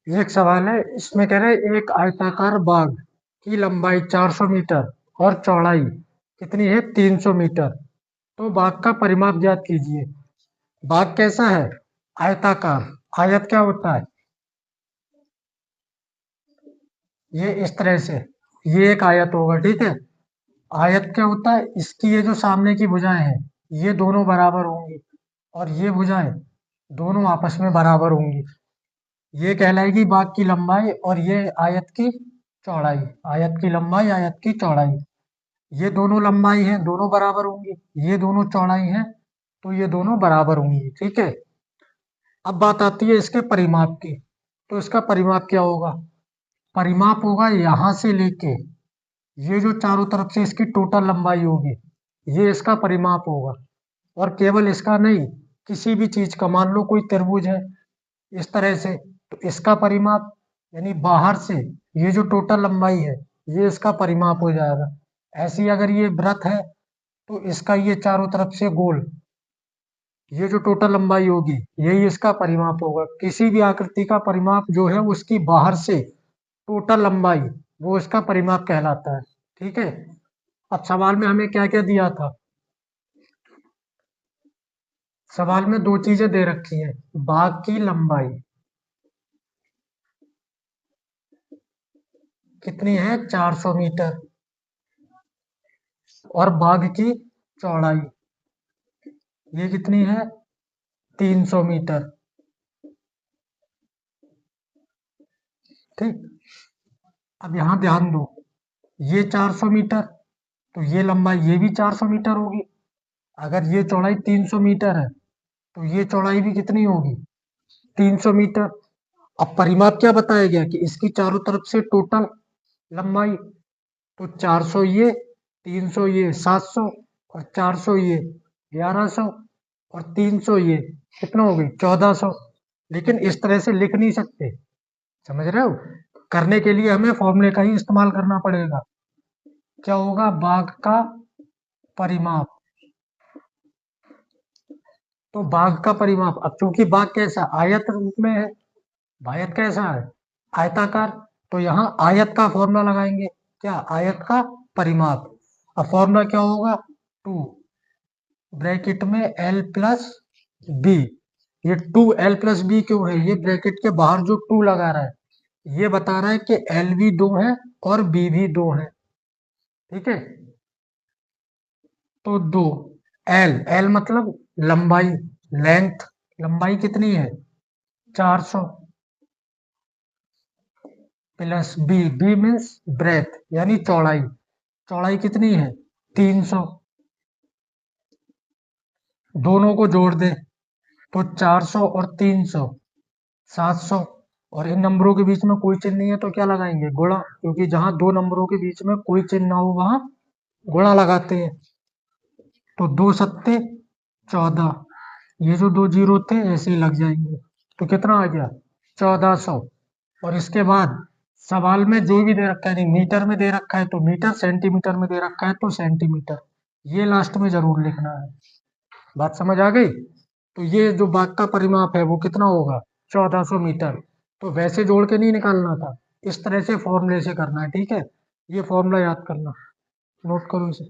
ये एक सवाल है, इसमें कह रहे हैं एक आयताकार बाग की लंबाई 400 मीटर और चौड़ाई कितनी है 300 मीटर। तो बाग का परिमाप ज्ञात कीजिए। बाग कैसा है? आयताकार। आयत क्या होता है? ये इस तरह से, ये एक आयत होगा, ठीक है। आयत क्या होता है? इसकी ये जो सामने की भुजाएं हैं ये दोनों बराबर होंगी और ये भुजाएं दोनों आपस में बराबर होंगी। ये कहलाएगी बाग की लंबाई और ये आयत की चौड़ाई। आयत की लंबाई, आयत की चौड़ाई। ये दोनों लंबाई है, दोनों बराबर होंगी। ये दोनों चौड़ाई है तो ये दोनों बराबर होंगी, ठीक है। अब बात आती है इसके परिमाप की। तो इसका परिमाप क्या होगा? परिमाप होगा यहां से लेके ये जो चारों तरफ से इसकी टोटल लंबाई होगी, ये इसका परिमाप होगा। और केवल इसका नहीं, किसी भी चीज का, मान लो कोई त्रिभुज है इस तरह से, तो इसका परिमाप यानी बाहर से ये जो टोटल लंबाई है ये इसका परिमाप हो जाएगा। ऐसी अगर ये वृत्त है तो इसका ये चारों तरफ से गोल, ये जो टोटल लंबाई होगी यही इसका परिमाप होगा। किसी भी आकृति का परिमाप जो है उसकी बाहर से टोटल लंबाई, वो इसका परिमाप कहलाता है, ठीक है। अब सवाल में हमें क्या क्या दिया था? सवाल में दो चीजें दे रखी हैं, बाग की लंबाई कितनी है 400 मीटर और बाग की चौड़ाई ये कितनी है 300 मीटर, ठीक। अब यहाँ ध्यान दो, ये 400 मीटर तो ये लंबाई ये भी 400 मीटर होगी। अगर ये चौड़ाई 300 मीटर है तो ये चौड़ाई भी कितनी होगी 300 मीटर। अब परिमाप क्या बताया गया कि इसकी चारों तरफ से टोटल लंबाई, तो 400 ये, 300 ये 700 और 400 ये 1100 और 300 ये कितना हो गई 1400। लेकिन इस तरह से लिख नहीं सकते, समझ रहे हो। करने के लिए हमें फॉर्मूले का ही इस्तेमाल करना पड़ेगा। क्या होगा? बाग का परिमाप। तो बाग का परिमाप, अब चूंकि बाग कैसा आयत रूप में है, आयत कैसा है आयताकार, तो यहाँ आयत का फॉर्मूला लगाएंगे। क्या? आयत का परिमाप। अब फॉर्मूला क्या होगा? 2 ब्रैकेट में एल प्लस बी। ये 2l+b क्यों है? ये ब्रैकेट के बाहर जो 2 लगा रहा है ये बता रहा है कि एल भी 2 है और बी भी 2 है, ठीक है। तो 2 एल, एल मतलब लंबाई, लेंथ, लंबाई कितनी है 400 plus B, B means breadth यानी चौड़ाई, चौड़ाई कितनी है 300। दोनों को जोड़ दे तो 400 और 300 700। और इन नंबरों के बीच में कोई चिन्ह नहीं है तो क्या लगाएंगे? गुणा, क्योंकि जहां दो नंबरों के बीच में कोई चिन्ह ना हो वहां गुणा लगाते हैं। तो 2 सत्ते 14, ये जो दो जीरो थे ऐसे ही लग जाएंगे। तो कितना आ गया 1400। और इसके बाद सवाल में जो भी दे रखा है, नहीं मीटर में दे रखा है तो मीटर, सेंटीमीटर में दे रखा है तो सेंटीमीटर, ये लास्ट में जरूर लिखना है। बात समझ आ गई? तो ये जो बाग का परिमाप है वो कितना होगा 1400 मीटर। तो वैसे जोड़ के नहीं निकालना था, इस तरह से फॉर्मूले से करना है, ठीक है। ये फॉर्मूला याद करना, नोट करो इसे।